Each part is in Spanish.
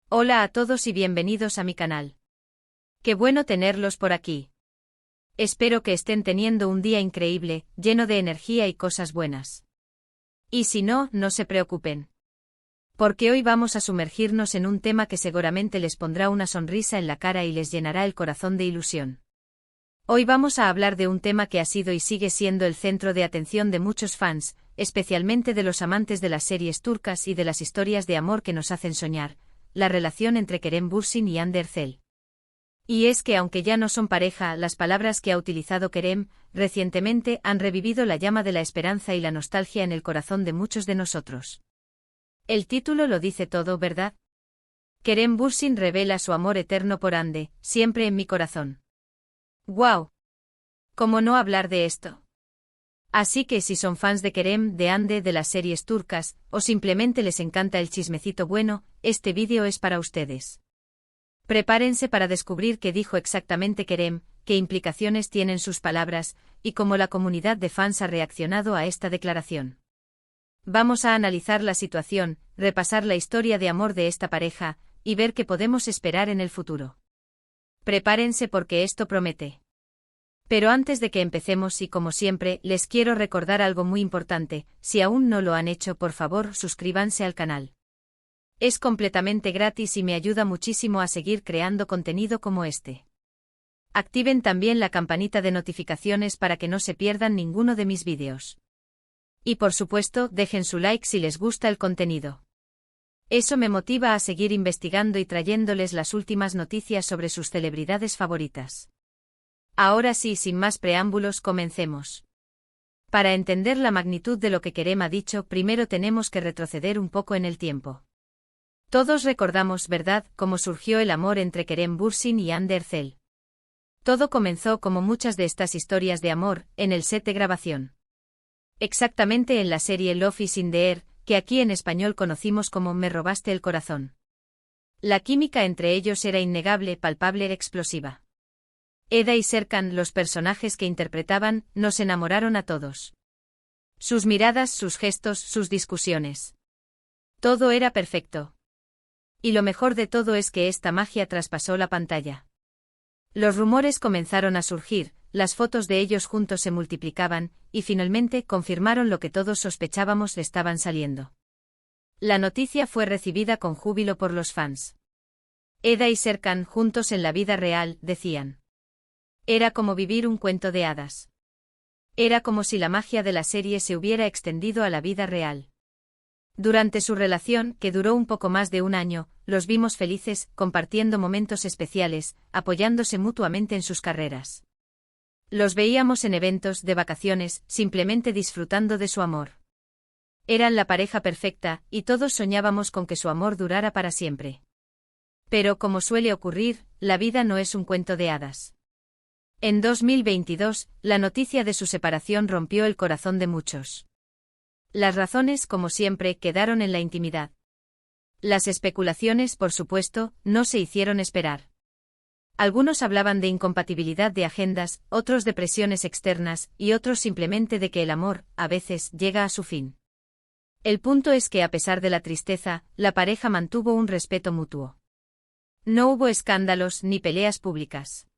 Hola a todos y bienvenidos a mi canal. Qué bueno tenerlos por aquí. Espero que estén teniendo un día increíble, lleno de energía y cosas buenas. Y si no, no se preocupen. Porque hoy vamos a sumergirnos en un tema que seguramente les pondrá una sonrisa en la cara y les llenará el corazón de ilusión. Hoy vamos a hablar de un tema que ha sido y sigue siendo el centro de atención de muchos fans, especialmente de los amantes de las series turcas y de las historias de amor que nos hacen soñar, la relación entre Kerem Bürsin y Hande Erçel. Y es que aunque ya no son pareja, las palabras que ha utilizado Kerem recientemente han revivido la llama de la esperanza y la nostalgia en el corazón de muchos de nosotros. El título lo dice todo, ¿verdad? Kerem Bürsin revela su amor eterno por Hande, siempre en mi corazón. ¡Guau! ¿Cómo no hablar de esto? Así que si son fans de Kerem, de Hande, de las series turcas, o simplemente les encanta el chismecito bueno, este vídeo es para ustedes. Prepárense para descubrir qué dijo exactamente Kerem, qué implicaciones tienen sus palabras, y cómo la comunidad de fans ha reaccionado a esta declaración. Vamos a analizar la situación, repasar la historia de amor de esta pareja, y ver qué podemos esperar en el futuro. Prepárense porque esto promete. Pero antes de que empecemos y como siempre, les quiero recordar algo muy importante, si aún no lo han hecho, por favor, suscríbanse al canal. Es completamente gratis y me ayuda muchísimo a seguir creando contenido como este. Activen también la campanita de notificaciones para que no se pierdan ninguno de mis vídeos. Y por supuesto, dejen su like si les gusta el contenido. Eso me motiva a seguir investigando y trayéndoles las últimas noticias sobre sus celebridades favoritas. Ahora sí, sin más preámbulos, comencemos. Para entender la magnitud de lo que Kerem ha dicho, primero tenemos que retroceder un poco en el tiempo. Todos recordamos, ¿verdad?, cómo surgió el amor entre Kerem Bürsin y Hande Erçel. Todo comenzó, como muchas de estas historias de amor, en el set de grabación. Exactamente en la serie Love is in the Air, que aquí en español conocimos como Me robaste el corazón. La química entre ellos era innegable, palpable, explosiva. Eda y Serkan, los personajes que interpretaban, nos enamoraron a todos. Sus miradas, sus gestos, sus discusiones. Todo era perfecto. Y lo mejor de todo es que esta magia traspasó la pantalla. Los rumores comenzaron a surgir, las fotos de ellos juntos se multiplicaban, y finalmente confirmaron lo que todos sospechábamos: estaban saliendo. La noticia fue recibida con júbilo por los fans. Eda y Serkan juntos en la vida real, decían. Era como vivir un cuento de hadas. Era como si la magia de la serie se hubiera extendido a la vida real. Durante su relación, que duró un poco más de un año, los vimos felices, compartiendo momentos especiales, apoyándose mutuamente en sus carreras. Los veíamos en eventos, de vacaciones, simplemente disfrutando de su amor. Eran la pareja perfecta, y todos soñábamos con que su amor durara para siempre. Pero como suele ocurrir, la vida no es un cuento de hadas. En 2022, la noticia de su separación rompió el corazón de muchos. Las razones, como siempre, quedaron en la intimidad. Las especulaciones, por supuesto, no se hicieron esperar. Algunos hablaban de incompatibilidad de agendas, otros de presiones externas, y otros simplemente de que el amor, a veces, llega a su fin. El punto es que a pesar de la tristeza, la pareja mantuvo un respeto mutuo. No hubo escándalos ni peleas públicas.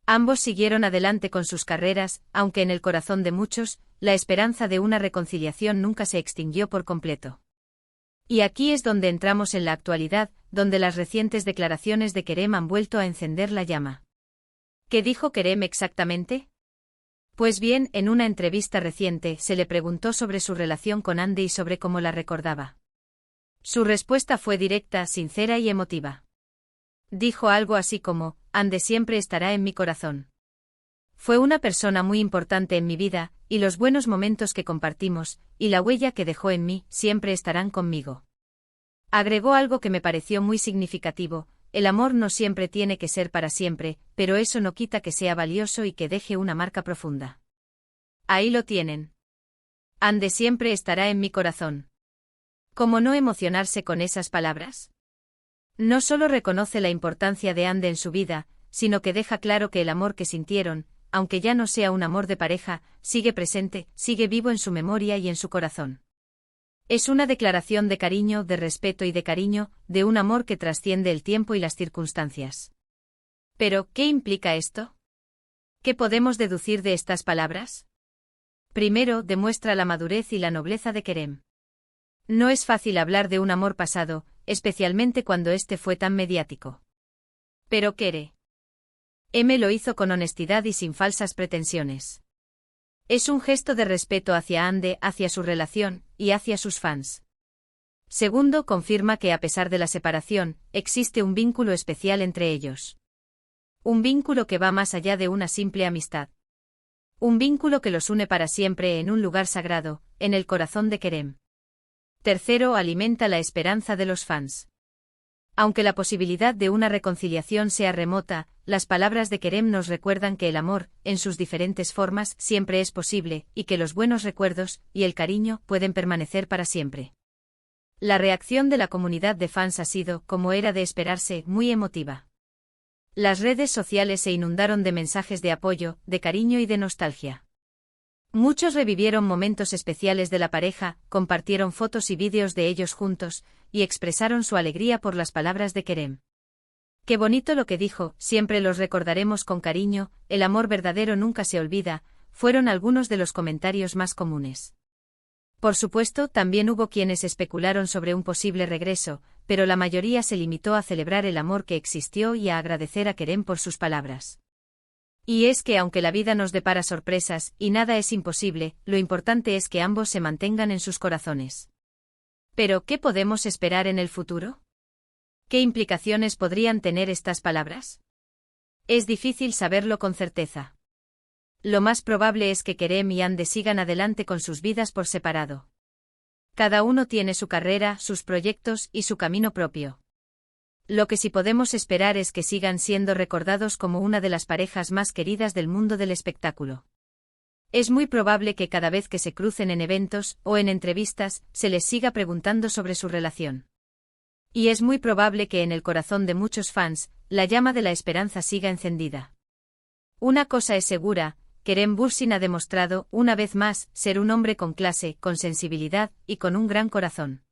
Ambos siguieron adelante con sus carreras, aunque en el corazón de muchos, la esperanza de una reconciliación nunca se extinguió por completo. Y aquí es donde entramos en la actualidad, donde las recientes declaraciones de Kerem han vuelto a encender la llama. ¿Qué dijo Kerem exactamente? Pues bien, en una entrevista reciente se le preguntó sobre su relación con Hande y sobre cómo la recordaba. Su respuesta fue directa, sincera y emotiva. Dijo algo así como: Hande siempre estará en mi corazón. Fue una persona muy importante en mi vida, y los buenos momentos que compartimos, y la huella que dejó en mí, siempre estarán conmigo. Agregó algo que me pareció muy significativo: el amor no siempre tiene que ser para siempre, pero eso no quita que sea valioso y que deje una marca profunda. Ahí lo tienen. Hande siempre estará en mi corazón. ¿Cómo no emocionarse con esas palabras? No solo reconoce la importancia de Hande en su vida, sino que deja claro que el amor que sintieron, aunque ya no sea un amor de pareja, sigue presente, sigue vivo en su memoria y en su corazón. Es una declaración de cariño, de respeto y de cariño, de un amor que trasciende el tiempo y las circunstancias. Pero, ¿qué implica esto? ¿Qué podemos deducir de estas palabras? Primero, demuestra la madurez y la nobleza de Kerem. No es fácil hablar de un amor pasado, especialmente cuando este fue tan mediático. Pero Kerem lo hizo con honestidad y sin falsas pretensiones. Es un gesto de respeto hacia Ande, hacia su relación, y hacia sus fans. Segundo, confirma que a pesar de la separación, existe un vínculo especial entre ellos. Un vínculo que va más allá de una simple amistad. Un vínculo que los une para siempre en un lugar sagrado, en el corazón de Kerem. Tercero, alimenta la esperanza de los fans. Aunque la posibilidad de una reconciliación sea remota, las palabras de Kerem nos recuerdan que el amor, en sus diferentes formas, siempre es posible, y que los buenos recuerdos y el cariño pueden permanecer para siempre. La reacción de la comunidad de fans ha sido, como era de esperarse, muy emotiva. Las redes sociales se inundaron de mensajes de apoyo, de cariño y de nostalgia. Muchos revivieron momentos especiales de la pareja, compartieron fotos y vídeos de ellos juntos, y expresaron su alegría por las palabras de Kerem. Qué bonito lo que dijo, siempre los recordaremos con cariño, el amor verdadero nunca se olvida, fueron algunos de los comentarios más comunes. Por supuesto, también hubo quienes especularon sobre un posible regreso, pero la mayoría se limitó a celebrar el amor que existió y a agradecer a Kerem por sus palabras. Y es que aunque la vida nos depara sorpresas, y nada es imposible, lo importante es que ambos se mantengan en sus corazones. Pero, ¿qué podemos esperar en el futuro? ¿Qué implicaciones podrían tener estas palabras? Es difícil saberlo con certeza. Lo más probable es que Kerem y Ande sigan adelante con sus vidas por separado. Cada uno tiene su carrera, sus proyectos y su camino propio. Lo que sí podemos esperar es que sigan siendo recordados como una de las parejas más queridas del mundo del espectáculo. Es muy probable que cada vez que se crucen en eventos o en entrevistas, se les siga preguntando sobre su relación. Y es muy probable que en el corazón de muchos fans, la llama de la esperanza siga encendida. Una cosa es segura, Kerem Bürsin ha demostrado, una vez más, ser un hombre con clase, con sensibilidad y con un gran corazón.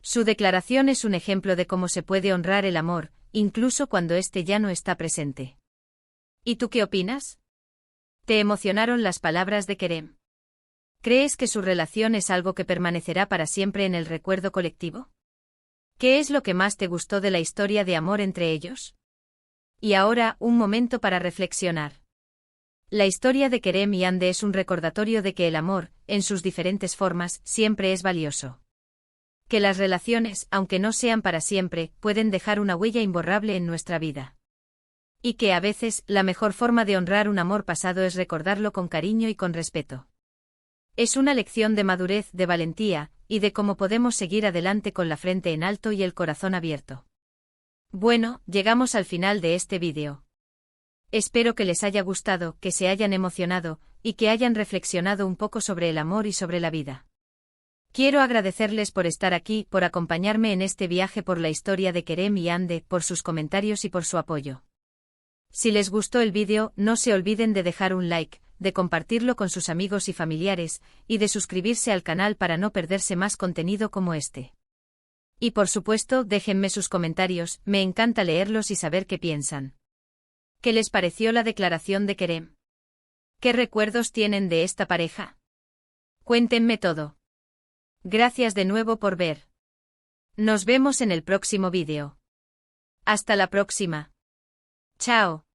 Su declaración es un ejemplo de cómo se puede honrar el amor, incluso cuando éste ya no está presente. ¿Y tú qué opinas? ¿Te emocionaron las palabras de Kerem? ¿Crees que su relación es algo que permanecerá para siempre en el recuerdo colectivo? ¿Qué es lo que más te gustó de la historia de amor entre ellos? Y ahora, un momento para reflexionar. La historia de Kerem y Ande es un recordatorio de que el amor, en sus diferentes formas, siempre es valioso. Que las relaciones, aunque no sean para siempre, pueden dejar una huella imborrable en nuestra vida. Y que a veces, la mejor forma de honrar un amor pasado es recordarlo con cariño y con respeto. Es una lección de madurez, de valentía, y de cómo podemos seguir adelante con la frente en alto y el corazón abierto. Bueno, llegamos al final de este vídeo. Espero que les haya gustado, que se hayan emocionado, y que hayan reflexionado un poco sobre el amor y sobre la vida. Quiero agradecerles por estar aquí, por acompañarme en este viaje por la historia de Kerem y Ande, por sus comentarios y por su apoyo. Si les gustó el vídeo, no se olviden de dejar un like, de compartirlo con sus amigos y familiares, y de suscribirse al canal para no perderse más contenido como este. Y por supuesto, déjenme sus comentarios, me encanta leerlos y saber qué piensan. ¿Qué les pareció la declaración de Kerem? ¿Qué recuerdos tienen de esta pareja? Cuéntenme todo. Gracias de nuevo por ver. Nos vemos en el próximo vídeo. Hasta la próxima. Chao.